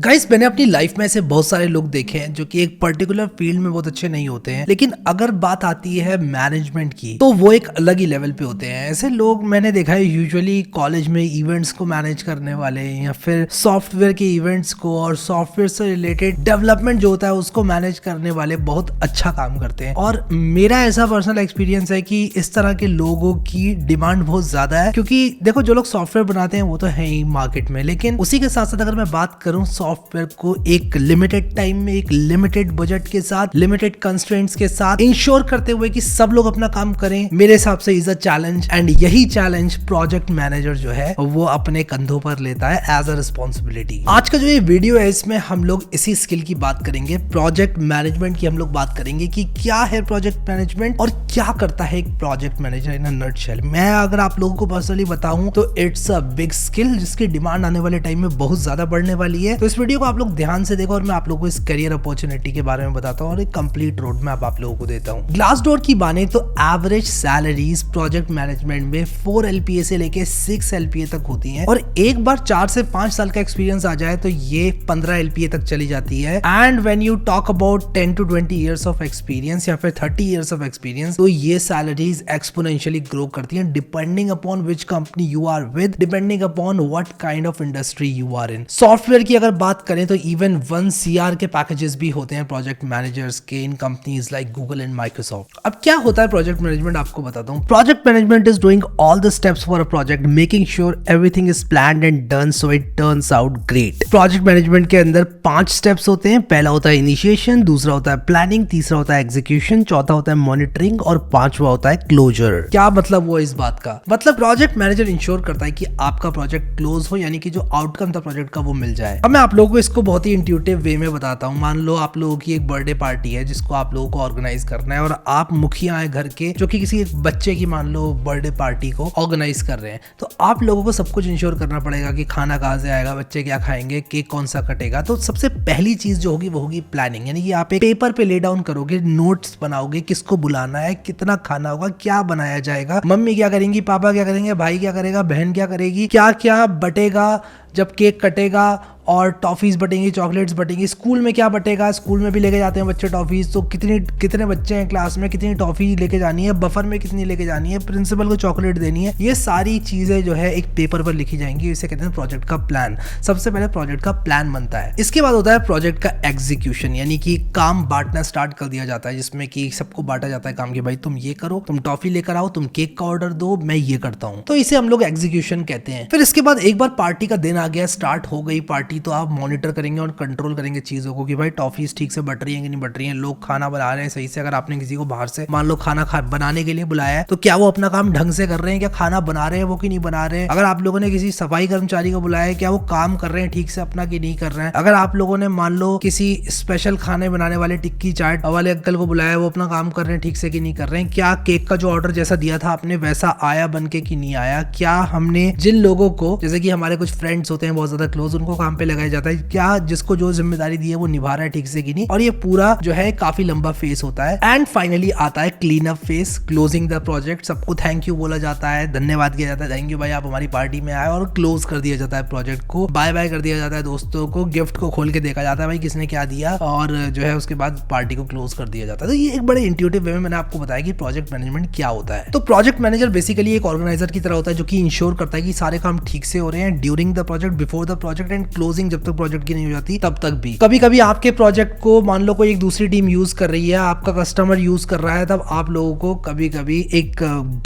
Guys मैंने अपनी life में ऐसे बहुत सारे लोग देखे हैं जो कि एक पर्टिकुलर फील्ड में बहुत अच्छे नहीं होते हैं, लेकिन अगर बात आती है मैनेजमेंट की तो वो एक अलग ही लेवल पे होते हैं। ऐसे लोग मैंने देखा है यूजुअली कॉलेज में इवेंट्स को मैनेज करने वाले या फिर सॉफ्टवेयर के इवेंट्स को और सॉफ्टवेयर से रिलेटेड डेवलपमेंट जो होता है उसको मैनेज करने वाले बहुत अच्छा काम करते हैं। और मेरा ऐसा पर्सनल एक्सपीरियंस है कि इस तरह के लोगों की डिमांड बहुत ज्यादा है, क्योंकि देखो जो लोग सॉफ्टवेयर बनाते हैं वो तो है ही मार्केट में, लेकिन उसी के साथ साथ अगर मैं बात करूं सॉफ्टवेयर को एक लिमिटेड टाइम में, एक लिमिटेड बजट के साथ, लिमिटेड कंस्ट्रेंट्स के साथ इंश्योर करते हुए कि सब लोग अपना काम करें, मेरे हिसाब से इज अ चैलेंज। एंड यही चैलेंज प्रोजेक्ट मैनेजर जो है वो अपने कंधों पर लेता है एज अ रिस्पॉन्सिबिलिटी। आज का जो ये वीडियो है इसमें हम लोग इसी स्किल की बात करेंगे, प्रोजेक्ट मैनेजमेंट की हम लोग बात करेंगे कि क्या है प्रोजेक्ट मैनेजमेंट और क्या करता है एक project manager in a nutshell. मैं अगर आप लोगों को पर्सनली बताऊं तो इट्स अ बिग स्किल जिसकी डिमांड आने वाले टाइम में बहुत ज्यादा बढ़ने वाली है। तो इस वीडियो को आप लोग ध्यान से देखो और मैं आप लोगों को इस करियर अपॉर्चुनिटी के बारे में बताता हूँ और एक कंप्लीट रोड मैप आप लोगों को देता हूँ। ग्लासडोर की बाने तो एवरेज सैलरीज प्रोजेक्ट मैनेजमेंट में 4 LPA से लेके 6 LPA तक होती हैं और एक बार 4 से 5 साल का एक्सपीरियंस आ जाए तो ये 15 LPA तक चली जाती है। And when you talk about 10 to 20 years of experience या फिर 30 इयर्स ऑफ एक्सपीरियंस तो ये सैलरीज एक्सपोनेंशियली ग्रो करती हैं depending upon which company you are with, depending upon what kind of industry you are in. Software की अगर बात करें तो इवन 1 CR के पैकेजेस भी होते हैं प्रोजेक्ट मैनेजर्स के इन companies like Google and Microsoft. अब क्या होता है प्रोजेक्ट मैनेजमेंट आपको बताता हूँ। Project management is doing all the steps for a project, making sure everything is planned and done so it turns out great. Project management के अंदर 5 steps होते हैं। पहला होता है इनिशिएशन, दूसरा होता है प्लानिंग, तीसरा होता है एग्जीक्यूशन, चौथा होता है मॉनिटरिंग और पांचवा होता है क्लोजर। क्या मतलब वो इस बात का? मतलब प्रोजेक्ट मैनेजर इंश्योर करता है कि आपका प्रोजेक्ट क्लोज हो, यानी कि जो आउटकम था प्रोजेक्ट का वो मिल जाए। अब मैं आप लोगों को इसको बहुत ही इंट्यूटिव वे में बताता हूँ। मान लो आप लोगों की एक बर्थडे पार्टी है जिसको आप लोगों को ऑर्गेनाइज करना है और आप मुखिया हैं घर के जो कि किसी एक बच्चे की मान लो बर्थडे पार्टी को ऑर्गेनाइज कर रहे हैं, तो आप लोगों को सब कुछ इंश्योर करना पड़ेगा कि खाना कहाँ से आएगा, बच्चे क्या खाएंगे, केक कौन सा कटेगा। तो सबसे पहली चीज जो होगी वो होगी प्लानिंग, यानी कि आप एक पेपर पे ले डाउन करोगे, नोट्स बनाओगे, किसको बुलाना है, कितना खाना होगा, क्या बनाया जाएगा, मम्मी क्या करेंगी, पापा क्या करेंगे, भाई क्या करेगा, बहन क्या करेगी, क्या क्या बटेगा जब केक कटेगा, और टॉफीज बटेंगी, चॉकलेट्स बटेंगी, स्कूल में क्या बटेगा, स्कूल में भी लेके जाते हैं बच्चे टॉफीज, तो कितने बच्चे हैं क्लास में, कितनी टॉफी लेके जानी है, बफर में कितनी लेके जानी है, प्रिंसिपल को चॉकलेट देनी है, ये सारी चीजें जो है एक पेपर पर लिखी जाएंगी। इसे कहते हैं प्रोजेक्ट का प्लान। सबसे पहले प्रोजेक्ट का प्लान बनता है। इसके बाद होता है प्रोजेक्ट का एग्जीक्यूशन, यानी कि काम बांटना स्टार्ट कर दिया जाता है, जिसमें कि सबको बांटा जाता है काम कि भाई तुम ये करो, तुम टॉफी लेकर आओ, तुम केक का ऑर्डर दो, मैं ये करता हूँ। तो इसे हम लोग एग्जीक्यूशन कहते हैं। फिर इसके बाद एक बार पार्टी का दिन आ गया, स्टार्ट हो गई पार्टी, तो आप मॉनिटर करेंगे और कंट्रोल करेंगे चीजों को कि भाई टॉफीज ठीक से बट रही हैं कि नहीं बट रही हैं, लोग खाना बना रहे हैं सही से। अगर आपने किसी को बाहर से मान लो खाना बनाने के लिए बुलाया है तो क्या वो अपना काम ढंग से कर रहे हैं, क्या खाना बना रहे हैं वो कि नहीं बना रहे हैं। अगर आप लोगों ने किसी सफाई कर्मचारी को बुलाया है, क्या वो काम कर रहे हैं ठीक से अपना कि नहीं कर रहे हैं। अगर आप लोगों ने मान लो किसी स्पेशल खाने बनाने वाले टिक्की चाट वाले अंकल को बुलाया है, वो अपना काम कर रहे हैं ठीक से कि नहीं कर रहे हैं। क्या केक का जो ऑर्डर जैसा दिया था आपने वैसा आया बन के कि नहीं आया। क्या हमने जिन लोगों को, जैसे कि हमारे कुछ फ्रेंड्स होते हैं बहुत ज्यादा क्लोज, उनको काम पे लगाया जाता है, क्या जिसको जो जिम्मेदारी दी है वो निभा रहा है ठीक से कि नहीं। और ये पूरा जो है काफी लंबा फेस होता है। एंड फाइनली आता है clean up face, closing the project. सबको थैंक यू बोला जाता है, धन्यवाद किया जाता है, थैंक यू भाई आप हमारी पार्टी में आए, और क्लोज कर दिया जाता है प्रोजेक्ट को, बाय बाय कर दिया जाता है दोस्तों को, गिफ्ट को खोल के देखा जाता है भाई किसने क्या दिया, और जो है उसके बाद पार्टी को क्लोज कर दिया जाता है। तो ये एक बड़े इंट्यूटिव वे में मैंने आपको बताया कि प्रोजेक्ट मैनेजमेंट क्या होता है। तो प्रोजेक्ट मैनेजर बेसिकली एक ऑर्गेनाइजर की तरह होता है जो कि इंश्योर करता है कि सारे काम ठीक से हो रहे हैं during the project, before the project and closing, जब तक प्रोजेक्ट की नहीं हो जाती तब तक भी। कभी कभी आपके प्रोजेक्ट को मान लो कोई एक दूसरी टीम यूज कर रही है, आपका कस्टमर यूज कर रहा है, तब आप लोगों को कभी कभी एक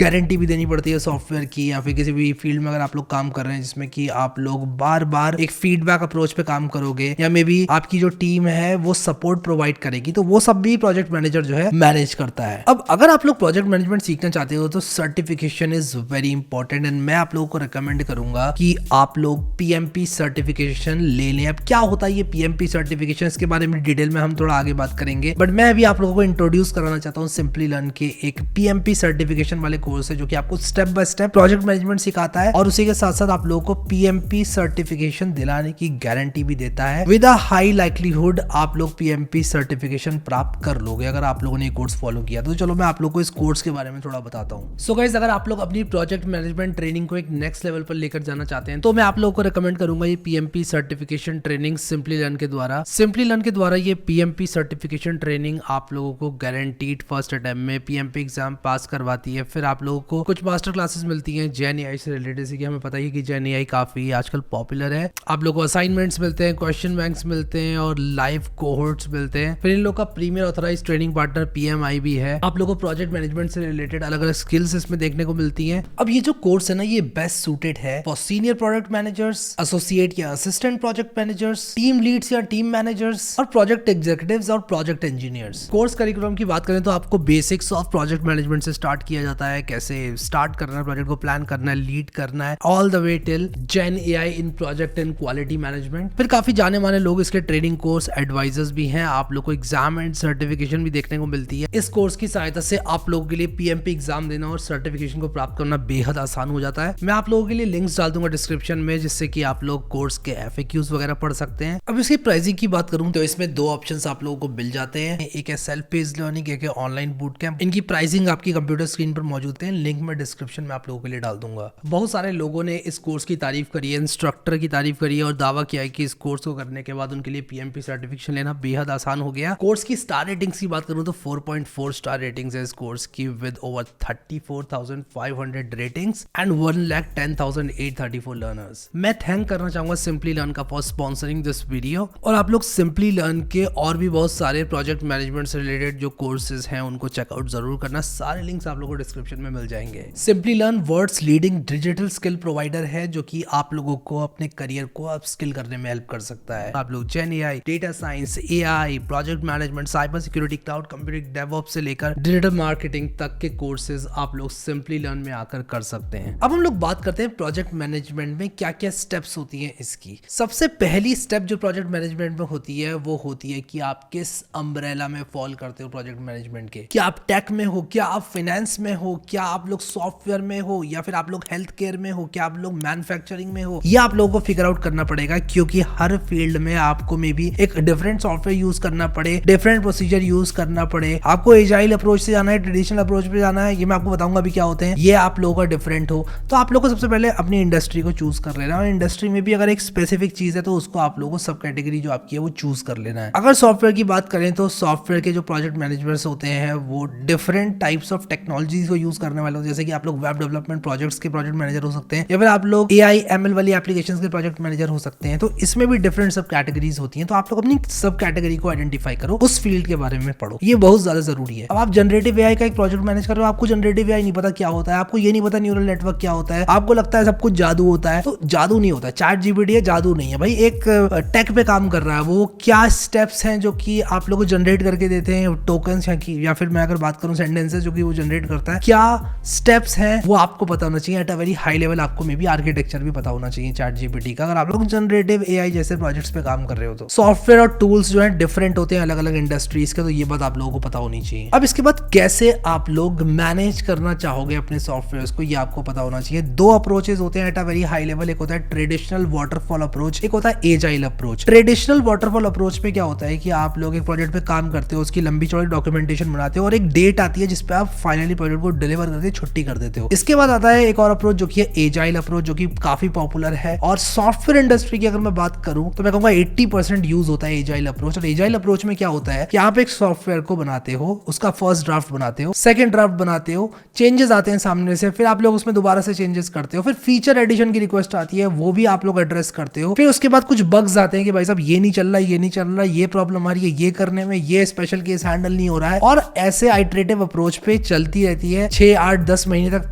गारंटी भी देनी पड़ती है सॉफ्टवेयर की, या फिर किसी भी फील्ड में अगर आप लोग काम कर रहे हैं जिसमें कि आप लोग बार बार एक फीडबैक अप्रोच पे काम करोगे, या मे बी आपकी जो टीम है वो सपोर्ट प्रोवाइड करेगी, तो वो सब भी प्रोजेक्ट मैनेजर जो है मैनेज करता है। अब अगर आप लोग प्रोजेक्ट मैनेजमेंट सीखना चाहते हो तो certification is very important and मैं आप लोगों को रिकमेंड करूंगा कि आप लोग PMP सर्टिफिकेशन ले लें। अब क्या होता है ये PMP सर्टिफिकेशन, इसके बारे में डिटेल में हम थोड़ा आगे बात करेंगे, बट मैं अभी आप लोगों को इंट्रोड्यूस कराना चाहता हूँ सिंपली लर्न के एक PMP सर्टिफिकेशन वाले कोर्स है जो कि आपको step by step project management सिखाता है और उसी के साथ साथ आप लोगों को PMP सर्टिफिकेशन दिलाने की गारंटी भी देता है। विद अ हाई लाइक्लीहुड आप लोग PMP सर्टिफिकेशन प्राप्त कर लोगे अगर आप लोगों ने ये कोर्स फॉलो किया। तो चलो मैं आप लोगों को इस कोर्स के बारे में थोड़ा बताता हूँ। सो गाइस, अगर आप लोग अपनी प्रोजेक्ट मैनेजमेंट ट्रेनिंग को एक नेक्स्ट लेवल पर लेकर जाना चाहते हैं तो मैं आप लोगों को रिकमेंड करूंगा ये PMP certification training simply learn के द्वारा। सिंपली लर्न के द्वारा ये पीएमपी सर्टिफिकेशन ट्रेनिंग आप लोगों को गारंटीड फर्स्ट अटेम्प्ट में पीएमपी एग्जाम पास करवाती है। फिर आप लोगों को कुछ मास्टर क्लासेस मिलती हैं जेन एआई से रिलेटेड, जैसे कि हमें पता है कि जेन एआई काफी आजकल पॉपुलर है। आप लोगों को असाइनमेंट्स मिलते हैं, क्वेश्चन बैंक्स मिलते हैं और लाइव कोहोर्ट्स मिलते हैं। फिर इन लोग का premier authorized training partner PMI भी है। आप लोगों को प्रोजेक्ट मैनेजमेंट से रिलेटेड अलग अलग स्किल्स इसमें देखने को मिलती हैं। अब ये जो कोर्स है ना, ये बेस्ट सूटेड है for senior product managers, associate या assistant project managers, team leads या टीम मैनेजर्स और प्रोजेक्ट एग्जीक्यूटिव्स और प्रोजेक्ट इंजीनियर्स। कोर्स करिकुलम की बात करें तो आपको बेसिक्स ऑफ प्रोजेक्ट मैनेजमेंट से स्टार्ट किया जाता है, कैसे स्टार्ट करना है, प्रोजेक्ट को प्लान करना है, लीड करना है, all the way till gen AI in project and quality management. फिर काफी जाने माने लोग इसके ट्रेनिंग कोर्स एडवाइजर्स भी हैं। आप लोग को एग्जाम एंड सर्टिफिकेशन भी देखने को मिलती है। इस कोर्स की सहायता से आप लोगों के लिए पीएमपी एग्जाम देना और सर्टिफिकेशन को प्राप्त करना बेहद आसान हो जाता है। मैं आप लोगों के लिए लिंक्स डाल दूंगा डिस्क्रिप्शन में, जिससे कि आप लोग कोर्स के एफएक्यूज वगैरह पढ़ सकते हैं। अब इसकी प्राइसिंग की बात करूं तो इसमें दो ऑप्शंस आप लोगों को मिल जाते हैं, एक है सेल्फ पेस्ड लर्निंग, एक है ऑनलाइन बूट कैंप। इनकी प्राइसिंग आपकी कंप्यूटर स्क्रीन पर मौजूद है, लिंक मैं डिस्क्रिप्शन में आप लोगों के लिए डाल दूंगा। बहुत सारे लोगों ने इस कोर्स की तारीफ करी है, इंस्ट्रक्टर की तारीफ करी है और दावा किया है कि इस कोर्स को करने के बाद उनके लिए पीएमपी सर्टिफिकेशन लेना बेहद आसान हो गया। कोर्स की स्टार रेटिंग्स की बात करूं तो 4.4 स्टार रेटिंग्स है इस कोर्स की, with over 34,500 ratings and 1,10,834 learners. मैं थैंक करना चाहूंगा सिंपली लर्न का फॉर स्पॉन्सरिंग दिस वीडियो। और आप लोग सिंपली लर्न के और भी बहुत सारे प्रोजेक्ट मैनेजमेंट से रिलेटेड जो कोर्सेज हैं उनको चेकआउट जरूर करना। सारे लिंक्स आप लोगों को डिस्क्रिप्शन में मिल जाएंगे। Simplilearn world's leading digital skill provider है, जो कि आप लोगों को अपने करियर को अप स्किल करने में हेल्प कर सकता है। आप लोग gen AI, data science, AI, project management, cyber security, cloud computing, DevOps से लेकर डिजिटल मार्केटिंग तक के कोर्सेज आप लोग सिंपली लर्न में आकर कर सकते हैं। अब हम लोग बात करते हैं प्रोजेक्ट मैनेजमेंट में क्या क्या स्टेप्स होती हैं इसकी। सबसे पहली स्टेप जो प्रोजेक्ट मैनेजमेंट में होती है वो होती है कि आप किस अम्ब्रेला में फॉल करते हो प्रोजेक्ट मैनेजमेंट के। क्या आप टेक में हो, क्या आप फाइनेंस में हो, क्या आप लोग सॉफ्टवेयर में हो, या फिर आप लोग हेल्थ केयर में हो, क्या आप लोग मैन्युफैक्चरिंग में हो। ये आप लोगों को फिगर आउट करना पड़ेगा, क्योंकि हर फील्ड में आपको मे बी एक डिफरेंट सॉफ्टवेयर यूज करना पड़े, डिफरेंट प्रोसीजर यूज करना पड़े। आपको एजाइल अप्रोच से जाना है, ट्रेडिशनल अप्रोच पे जाना है, ये मैं आपको बताऊंगा अभी क्या होते हैं। ये आप लोगों का डिफरेंट हो तो आप लोगों को सबसे पहले अपनी इंडस्ट्री को चूज कर लेना है। और इंडस्ट्री में भी अगर एक स्पेसिफिक चीज है तो उसको आप लोगों को सब कैटेगरी जो आपकी है वो चूज कर लेना है। अगर सॉफ्टवेयर की बात करें तो सॉफ्टवेयर के जो प्रोजेक्ट मैनेजर्स होते हैं वो डिफरेंट टाइप्स ऑफ टेक्नोलॉजीज को यूज करने वाले होते हैं। जैसे कि आप लोग वेब डेवलपमेंट प्रोजेक्ट्स के प्रोजेक्ट मैनेजर हो सकते हैं, या फिर आप लोग एआई एमएल वाली एप्लीकेशंस के प्रोजेक्ट मैनेजर हो सकते हैं। तो इसमें भी डिफरेंट सब कैटेगरीज होती हैं। तो आप लोग अपनी सब कैटेगरी को आइडेंटिफाई करो, उस फील्ड के बारे में पढ़ो, ये बहुत ज्यादा जरूरी है। अब आप जनरेटिव एआई का एक प्रोजेक्ट मैनेज कर रहे हो, आपको जनरेटिव एआई नहीं पता क्या होता है, आपको ये नहीं पता न्यूरल नेटवर्क क्या होता है, आपको लगता है सब कुछ जादू होता है। तो जादू नहीं होता है, ChatGPT है, जादू नहीं है भाई। एक टेक पे काम कर रहा है, वो क्या स्टेप्स हैं जो कि आप लोगों को जनरेट करके देते हैं टोकन्स, या फिर मैं अगर बात करूं सेंटेंसेस जो कि वो जनरेट करता है, क्या स्टेप्स हैं वो आपको पता होना चाहिए। At a very high level आपको मे बी आर्किटेक्चर भी पता होना चाहिए ChatGPT का, अगर आप लोग जनरेटिव एआई जैसे प्रोजेक्ट्स पे काम कर रहे हो तो। सॉफ्टवेयर और टूल्स जो है डिफरेंट होते हैं अलग अलग इंडस्ट्रीज के, तो ये बात आप लोगों को पता होनी चाहिए। अब इसके बाद कैसे आप लोग मैनेज करना चाहोगे अपने सॉफ्टवेयर को, ये आपको पता होना चाहिए। दो अप्रोचेस होते हैं at a very high level, एक होता है ट्रेडिशनल वाटरफॉल अप्रोच, एक होता है agile approach. Traditional waterfall approach में क्या होता है कि आप लोग एक प्रोजेक्ट पे काम करते हो, उसकी लंबी चौड़ी डॉक्यूमेंटेशन बनाते हो और एक डेट आती है जिसपे आप फाइनली प्रोजेक्ट को डिलीवर करके छुट्टी कर देते हो। इसके बाद आता है एक और अप्रोच जो कि है एजाइल अप्रोच, जो कि काफी पॉपुलर है। और सॉफ्टवेयर इंडस्ट्री की अगर मैं बात करूं तो मैं कहूंगा 80% यूज होता है एजाइल अप्रोच। और एजाइल अप्रोच में क्या होता है कि आप एक सॉफ्टवेयर को बनाते हो, उसका फर्स्ट ड्राफ्ट बनाते हो, सेकंड ड्राफ्ट बनाते हो, चेंजेस आते हैं सामने से, फिर आप लोग उसमें दोबारा से चेंजेस करते हो, फिर फीचर एडिशन की रिक्वेस्ट आती है, वो भी आप लोग एड्रेस करते हो। फिर उसके बाद कुछ बग्स आते हैं कि भाई साहब ये नहीं चल रहा, ये नहीं चल रहा, ये प्रॉब्लम आ रही है, ये करने में, ये स्पेशल केस हैंडल नहीं हो रहा है। और ऐसे आइटरेटिव अप्रोच पे चलती रहती है 6, 8, 10 महीने तक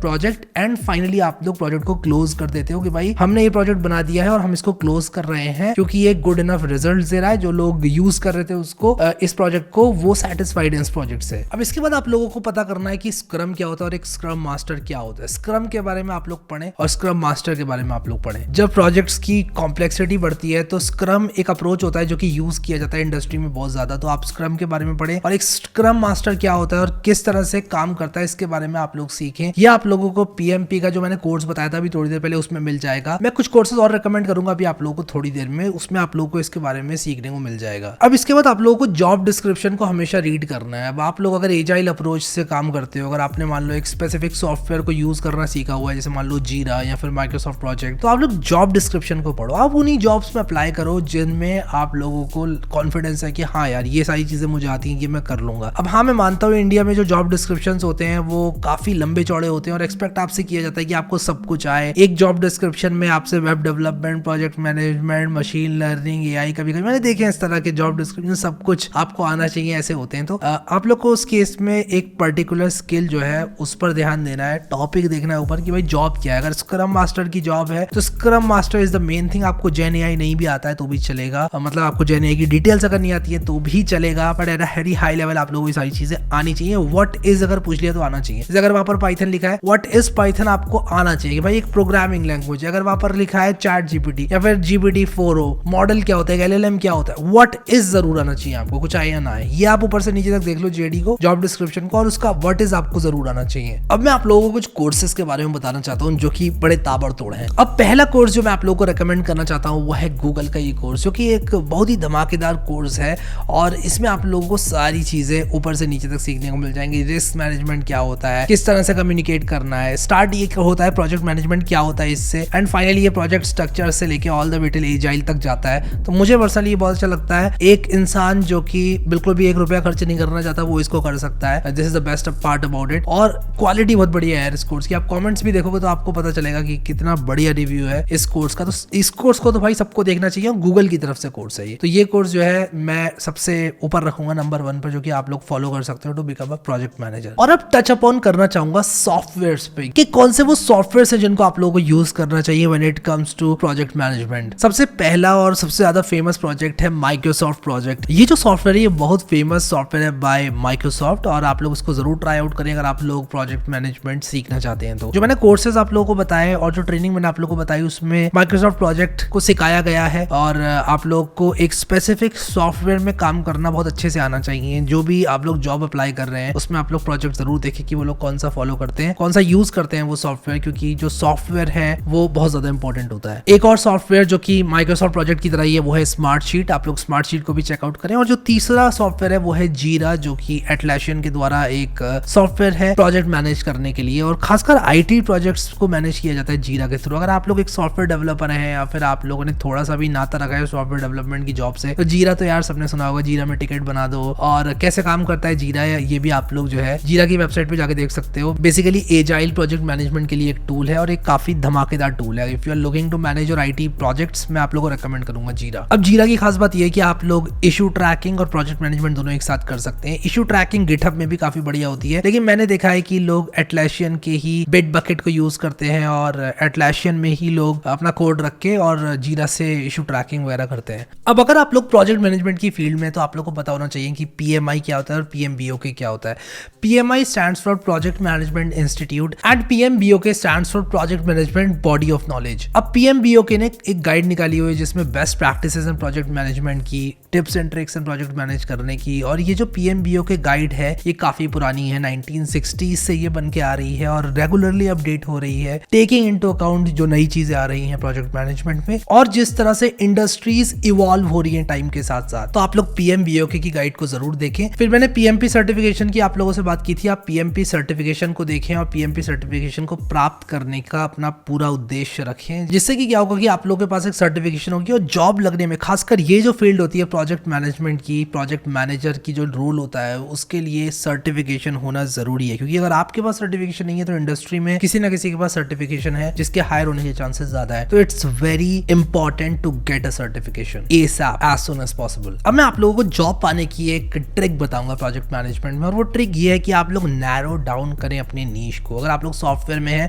प्रोजेक्ट, एंड फाइनली आप लोग प्रोजेक्ट को क्लोज कर देते हो कि भाई हमने ये प्रोजेक्ट बना दिया है और हम इसको क्लोज कर रहे हैं, क्योंकि ये गुड इनफ रिजल्ट दे रहा है। जो लोग यूज कर रहे थे उसको, इस प्रोजेक्ट को, वो सेटिस्फाइड है इस प्रोजेक्ट से। अब इसके बाद आप लोगों को पता करना है कि स्क्रम क्या होता है और एक स्क्रम मास्टर क्या होता है। स्क्रम के बारे में आप लोग पढ़ें और स्क्रम मास्टर के बारे में आप लोग पढ़ें। जब प्रोजेक्ट्स की कॉम्प्लेक्सिटी बढ़ती है तो स्क्रम एक अप्रोच होता है जो कि यूज किया जाता है इंडस्ट्री में बहुत ज्यादा, तो आप स्क्रम के बारे में पढ़ें। और एक स्क्रम मास्टर क्या होता है और किस तरह से काम करता है इसके बारे में आप लोग सीखें। ये आप लोगों को पीएमपी का जो मैंने कोर्स बताया था अभी थोड़ी देर पहले, उसमें मिल जाएगा। मैं कुछ कोर्सेज और रिकमेंड करूंगा अभी आप लोगों को थोड़ी देर में, उसमें आप लोगों को इसके बारे में सीखने को मिल जाएगा। अब इसके बाद आप लोगों को जॉब डिस्क्रिप्शन को हमेशा रीड करना है। अब आप लोग अगर एजाइल अप्रोच से काम करते हो, अगर आपने मान लो एक स्पेसिफिक सॉफ्टवेयर को यूज करना सीखा हुआ है, जैसे मान लो जीरा या फिर माइक्रोसॉफ्ट प्रोजेक्ट, तो आप लोग जॉब डिस्क्रिप्शन को पढ़ो, आप उन्हीं जॉब्स में अप्लाई करो जिनमें आप लोगों को कॉन्फिडेंस है कि हाँ यार ये सारी चीजें मुझे आती हैं कि मैं कर लूंगा। अब हाँ, मैं मानता हूँ इंडिया में जो जॉब डिस्क्रिप्शंस होते हैं वो काफी लंबे चौड़े होते हैं और एक्सपेक्ट आपसे किया जाता है कि आपको सब कुछ आए। एक जॉब डिस्क्रिप्शन में आपसे web development, project management, machine learning, AI, कभी कभी मैंने देखे इस तरह के जॉब डिस्क्रिप्शन, सब कुछ आपको आना चाहिए ऐसे होते हैं। तो आप लोग को उस केस में एक पर्टिकुलर स्किल जो है उस पर ध्यान देना है, टॉपिक देखना है ऊपर कि भाई जॉब क्या है। अगर स्क्रम मास्टर की जॉब है तो scrum master is the main thing. आपको जेन एआई नहीं भी आता है तो भी चलेगा, मतलब आपको जेन एआई की डिटेल्स अगर नहीं आती है तो भी चलेगा, but at a very high level आप लोगों को ये सारी चीजें आनी चाहिए। व्हाट इज अगर पूछ लिया तो आना चाहिए। जैसे अगर वहां पर पाइथन लिखा है, व्हाट इज पाइथन आपको आना चाहिए भाई, एक प्रोग्रामिंग लैंग्वेज है। अगर वहां पर लिखा है चैट जीपीटी या फिर GPT-4o मॉडल क्या होता है, एलएलएम क्या होता है, व्हाट इज जरूर आना चाहिए आपको, कुछ आए या ना आए। ये आप ऊपर से नीचे तक देख लो जेडी को, जॉब डिस्क्रिप्शन को, और उसका व्हाट इज आपको जरूर आना चाहिए। अब मैं आप लोगों को कुछ कोर्सेज के बारे में बताना चाहता हूँ जो कि बड़े ताबड़तोड़ हैं। अब पहला कोर्स जो मैं आप लोगों को रेकमेंड करना चाहता हूँ वो है गूगल का ये कोर्स, जो कि एक बहुत ही धमाकेदार कोर्स है और इसमें आप लोगों को सारी चीजें ऊपर से नीचे तक सीखने को मिल जाएंगी। रिस्क मैनेजमेंट क्या होता है, किस तरह से कम्युनिकेट करना है, स्टार्ट ये होता है प्रोजेक्ट मैनेजमेंट क्या होता है इससे, एंड फाइनली ये प्रोजेक्ट स्ट्रक्चर से लेके all the way till agile तक जाता है। तो मुझे पर्सनली ये बहुत अच्छा लगता है। एक इंसान जो कि बिल्कुल भी ₹1 खर्च नहीं करना चाहता वो इसको कर सकता है। This is the best part about it, और क्वालिटी बहुत बढ़िया है इस कोर्स की। आप कमेंट्स भी देखोगे तो आपको पता चलेगा कि कितना बढ़िया रिव्यू है इस कोर्स का। तो इस कोर्स को तो भाई सबको देखना चाहिए, गूगल की तरफ से कोर्स है ये। तो ये कोर्स जो है मैं सबसे ऊपर रखूंगा नंबर 1 पर, जो कि आप लोग फॉलो कर सकते हो to become a project manager. और अब टच अपॉन करना चाहूंगा सॉफ्टवेयर्स पे कि कौन से वो सॉफ्टवेयर है जिनको आप लोगों को यूज करना चाहिए when it comes to project management. सबसे पहला और सबसे ज्यादा फेमस प्रोजेक्ट है माइक्रोसॉफ्ट प्रोजेक्ट। ये जो सॉफ्टवेयर है ये बहुत फेमस सॉफ्टवेयर है बाय माइक्रोसॉफ्ट और आप लोग उसको जरूर ट्राई आउट करें अगर आप लोग प्रोजेक्ट मैनेजमेंट सीखना चाहते हैं। तो जो मैंने कोर्सेज आप लोगों को बताए और जो ट्रेनिंग मैंने आप लोगों को बताई उसमें माइक्रोसॉफ्ट प्रोजेक्ट को सिखाया गया है और आप लोग को एक स्पेसिफिक सॉफ्टवेयर में काम करना बहुत अच्छे से आना चाहिए। जो भी आप लोग जॉब अप्लाई कर रहे हैं उसमें आप लोग प्रोजेक्ट जरूर देखें कि वो लोग कौन सा फॉलो करते हैं, कौन सा यूज करते हैं वो सॉफ्टवेयर, क्योंकि जो सॉफ्टवेयर है वो बहुत ज्यादा इंपॉर्टेंट होता है। एक और सॉफ्टवेयर जो कि माइक्रोसॉफ्ट प्रोजेक्ट की तरह ही है वो है स्मार्टशीट। आप लोग स्मार्टशीट को भी चेकआउट करें। और जो तीसरा सॉफ्टवेयर है वो है जीरा, जो कि एटलासियन के द्वारा एक सॉफ्टवेयर है प्रोजेक्ट मैनेज करने के लिए, और खासकर आईटी प्रोजेक्ट्स को मैनेज किया जाता है जीरा के थ्रू। अगर आप लोग एक सॉफ्टवेयर डेवलपर हैं या फिर आप लोगों ने थोड़ा सा भी नाता रखा है सॉफ्टवेयर डेवलपमेंट की जॉब से, तो जीरा तो यार सबने सुना होगा, जीरा में टिकट बना दो। और कैसे काम करता है जीरा, ये भी आप लोग जो है जीरा की वेबसाइट पे जाके देख सकते हो। बेसिकली एजाइल प्रोजेक्ट मैनेजमेंट के लिए एक टूल है और एक काफी धमाकेदार टूल है। If you are looking to manage your IT projects, मैं आप लोगों को रेकमेंड करूंगा जीरा। अब जीरा की खास बात यह है कि आप लोग इशू ट्रैकिंग और प्रोजेक्ट मैनेजमेंट दोनों एक साथ कर सकते हैं। इशू ट्रैकिंग गिटहब में भी काफी बढ़िया होती है, लेकिन मैंने देखा है कि लोग एटलासियन के ही बिट बकेट को यूज करते हैं और एटलासियन में ही लोग अपना कोड रख के और जीरा से इशू ट्रैकिंग वगैरह करते हैं। अब अगर आप लोग प्रोजेक्ट मैनेजमेंट की फील्ड में, तो आप लोग को पता होना चाहिए कि PMI क्या होता है और PMBOK क्या होता है। PMI stands for project management institute and PMBOK stands for project management body of knowledge. अब PMBOK ने एक गाइड निकाली हुई है जिसमें best practices in project management की, tips and tricks in project manage करने की। और ये जो PMBOK गाइड है ये काफी पुरानी है, 1960s से ये बन के आ रही है और रेगुलरली अपडेट हो रही है, टेकिंग इनटू अकाउंट जो नई चीजें आ रही हैं प्रोजेक्ट मैनेजमेंट में और जिस तरह से इंडस्ट्रीज इवॉल्व हो रही हैं टाइम के साथ साथ। तो आप लोग PMBOK की गाइड को जरूर देखें। फिर मैंने PMP सर्टिफिकेशन की आप लोगों से बात की थी, आप PMP सर्टिफिकेशन को देखें और PMP सर्टिफिकेशन को प्राप्त करने का अपना पूरा उद्देश्य रखें, जिससे कि क्या होगा कि आप लोगों के पास एक सर्टिफिकेशन होगी और जॉब लगने में, खासकर ये जो फील्ड होती है प्रोजेक्ट मैनेजमेंट की, प्रोजेक्ट मैनेजर की जो रोल होता है उसके लिए सर्टिफिकेशन होना जरूरी है। क्योंकि अगर आपके पास सर्टिफिकेशन नहीं है तो इंडस्ट्री में किसी ना किसी के पास सर्टिफिकेशन है जिसके हायर होने के चांसेस ज्यादा है। तो it's very important to get a certification ASAP, as soon as possible। अब मैं आप लोगों को जॉब पाने की एक ट्रिक बताऊंगा प्रोजेक्ट मैनेजमेंट में, और वो ट्रिक ये है कि आप लोग नैरो डाउन करें अपने नीश को। अगर आप लोग सॉफ्टवेयर में हैं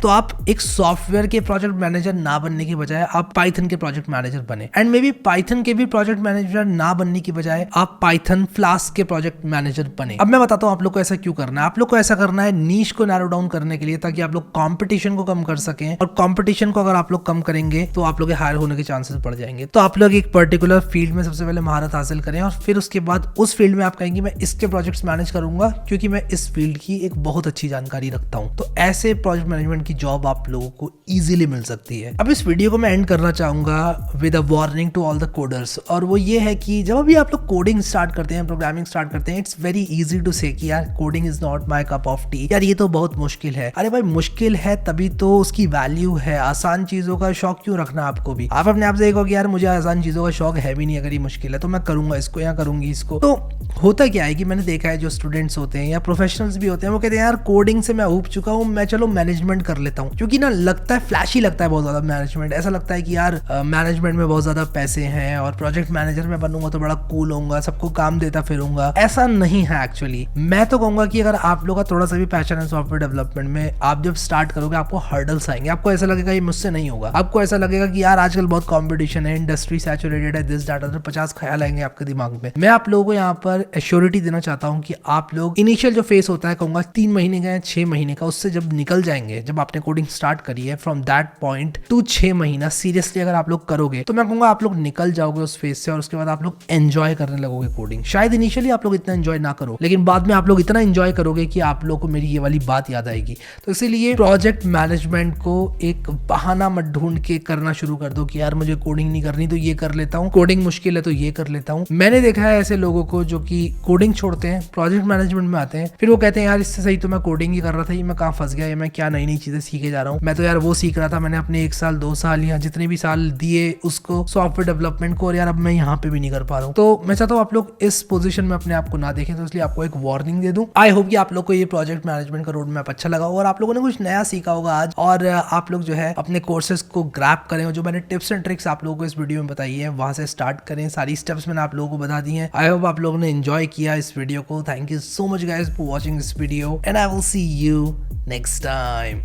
तो आप एक सॉफ्टवेयर के प्रोजेक्ट मैनेजर ना बनने की बजाय आप पाइथन के प्रोजेक्ट मैनेजर बने, एंड मे बी पाइथन के भी प्रोजेक्ट मैनेजर ना बनने की बजाय आप पाइथन फ्लास्क के प्रोजेक्ट मैनेजर बने। अब मैं बताता हूँ आप लोग को ऐसा क्यों करना है। आप लोग को ऐसा करना है नीश को नैरो डाउन करने के लिए, ताकि आप लोग कंपटीशन को कम कर सकें, और कंपटीशन को अगर आप लोग कम करेंगे तो आप लोग के हायर होने के चांसेस बढ़ जाएंगे। तो आप लोग एक पर्टिकुलर फील्ड में सबसे पहले महारत हासिल करें और फिर उसके बाद उस फील्ड में आप कहेंगे मैं इसके प्रोजेक्ट्स मैनेज करूंगा क्योंकि मैं इस फील्ड की एक बहुत अच्छी जानकारी रखता हूं। तो ऐसे प्रोजेक्ट मैनेजमेंट की जॉब आप लोगों को इजीली मिल सकती है। अब इस वीडियो को मैं एंड करना चाहूंगा with a warning to all the coders, और वो ये है कि जब भी आप लोग कोडिंग स्टार्ट करते हैं, प्रोग्रामिंग स्टार्ट करते हैं, इट्स वेरी इजी टू से कि यार coding is not my cup of T, यार ये तो बहुत मुश्किल है। अरे भाई मुश्किल है तभी तो उसकी वैल्यू है। आसान चीजों का का शौक क्यों रखना आपको भी। आप अपने आप से देखो कि यार मुझे आसान चीजों का शौक है भी नहीं, अगर ये मुश्किल है तो मैं करूंगा इसको या करूंगी इसको। तो होता क्या है कि मैंने देखा है जो स्टूडेंट्स होते हैं या प्रोफेशनल्स भी होते हैं, वो कहते हैं यार कोडिंग से मैं ऊब चुका हूँ, मैं चलो मैनेजमेंट कर लेता हूँ, क्योंकि ना लगता है फ्लैशी लगता है बहुत ज्यादा मैनेजमेंट। ऐसा लगता है कि यार मैनेजमेंट में बहुत ज्यादा पैसे हैं और प्रोजेक्ट मैनेजर में बनूंगा तो बड़ा कूल होऊंगा, सबको काम देता फिरूंगा। ऐसा नहीं है एक्चुअली। मैं तो कहूंगा कि अगर आप लोग का थोड़ा सा भी पैशन है सॉफ्टवेयर डेवलपमेंट में, आप जब स्टार्ट करोगे आपको हर्डल्स आएंगे, आपको ऐसा लगेगा ये मुझसे नहीं होगा, आपको ऐसा लगेगा कि यार आजकल बहुत कॉम्पिटिशन है, इंडस्ट्री सैचुरेटेड है, दिस डाटा, 50 ख्याल आएंगे आपके दिमाग में। मैं आप लोगों को यहाँ पर एश्योरिटी देना चाहता हूँ कि आप लोग इनिशियल जो फेस होता है, कहूंगा 3 महीने का या 6 महीने का, उससे जब निकल जाएंगे, जब आपने कोडिंग स्टार्ट करी है, फ्रॉम दैट पॉइंट टू 6 महीना सीरियसली अगर आप लोग करोगे तो मैं कहूंगा आप लोग निकल जाओगे उस फेज से, और उसके बाद आप लोग एंजॉय करने लगोगे कोडिंग। शायद इनिशियली आप लोग इतना एंजॉय ना करो, लेकिन बाद में आप लोग इतना एंजॉय करोगे कि आप लोग को मेरी ये वाली बात याद आएगी। तो इसीलिए प्रोजेक्ट मैनेजमेंट को एक बहाना मत ढूंढ के करना शुरू कर दो कि यार मुझे कोडिंग नहीं करनी तो ये कर लेता हूँ, कोडिंग मुश्किल है तो ये कर लेता हूँ। मैंने देखा है ऐसे लोगों को जो कि कोडिंग छोड़ते हैं, प्रोजेक्ट मैनेजमेंट में आते हैं, फिर वो कहते हैं यार इससे सही तो मैं कोडिंग ही कर रहा था, ये मैं कहाँ फंस गया, ये मैं क्या नई नई चीजें सीखे जा रहा हूँ। मैं तो यार वो सीख रहा था, मैंने अपने 1 साल 2 साल या जितने भी साल दिए उसको सॉफ्टवेयर डेवलपमेंट को, और यार अब मैं यहाँ पे भी नहीं कर पा रहा हूँ। तो मैं चाहता हूँ आप लोग इस पोजीशन में अपने आप को ना देखें, तो इसलिए आपको एक वार्निंग दे दूं। आई होप कि आप लोग को ये प्रोजेक्ट मैनेजमेंट का रोड मैप अच्छा लगा होगा और आप लोगों ने कुछ नया सीखा होगा आज, और आप लोग जो है अपने कोर्सेज को ग्रैब करें, और जो मैंने टिप्स एंड ट्रिक्स आप लोगों को इस वीडियो में बताई है वहां से स्टार्ट करें। सारी स्टेप्स मैंने आप लोगों को बता दी हैं। आई होप आप लोगों ने एंजॉय किया इस वीडियो को। Thank you so much guys for watching this video and I will see you next time.